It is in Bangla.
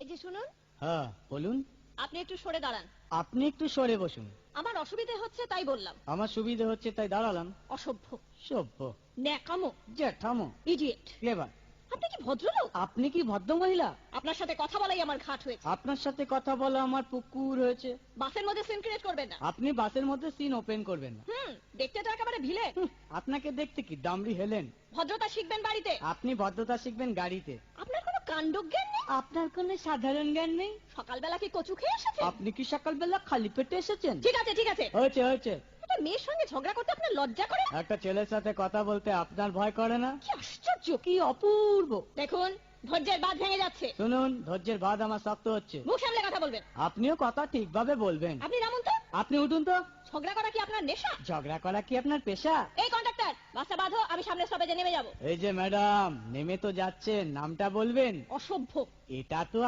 এই যে শুনুন। হ্যাঁ বলুন। আপনি একটু সরে দাঁড়ান। আপনি একটু সরে বসুন। আমার অসুবিধে হচ্ছে তাই বললাম। আমার সুবিধে হচ্ছে তাই দাঁড়ালাম। অসভ্য, সভ্য, ন্যাকামো, জ্যাঠামো, ইডিয়েট। ক্লেভার। আপনি কি ভদ্রলোক? আপনি কি ভদ্র মহিলা? আপনার সাথে কথা বলাই আমার ঘাট হয়েছে। আপনার সাথে কথা বলা আমার পুকুর হয়েছে। বাসের মধ্যে সিন ক্রিয়েট করবেন না। আপনি বাসের মধ্যে সিন ওপেন করবেন না। দেখতে তো একেবারে ভিলে। আপনাকে দেখতে কি ডামরি হেলেন? ভদ্রতা শিখবেন বাড়িতে। আপনি ভদ্রতা শিখবেন গাড়িতে। আপনার কোনো কাণ্ডজ্ঞান নেই। আপনার কোনো সাধারণ জ্ঞান নেই। সকালবেলা কি কচু খেয়ে এসেছেন? আপনি কি সকালবেলা খালি পেটে এসেছেন? ঠিক আছে ঠিক আছে। হয়েছে হয়েছে। একটা মেয়ের সঙ্গে ঝগড়া করতে আপনার লজ্জা করে? একটা ছেলের সাথে কথা বলতে আপনার ভয় করে না? কি আশ্চর্য, কি অপূর্ব। দেখুন ধৈর্যের বাঁধ ভেঙে যাচ্ছে। শুনুন, ধৈর্যের বাঁধ আমার শক্ত হচ্ছে। মুখ সামলে কথা বলবেন। আপনিও কথা ঠিকভাবে বলবেন। আপনি নামুন তো। আপনি উঠুন তো। ঝগড়া করা কি আপনার নেশা? ঝগড়া করা কি আপনার পেশা? এই কন্ডাক্টর, বাসটা বাঁধো, আমি সামনে স্টপেজে নেমে যাব। এই যে ম্যাডাম, নেমে তো যাচ্ছেন, নামটা বলবেন। অসভ্য। এটা তো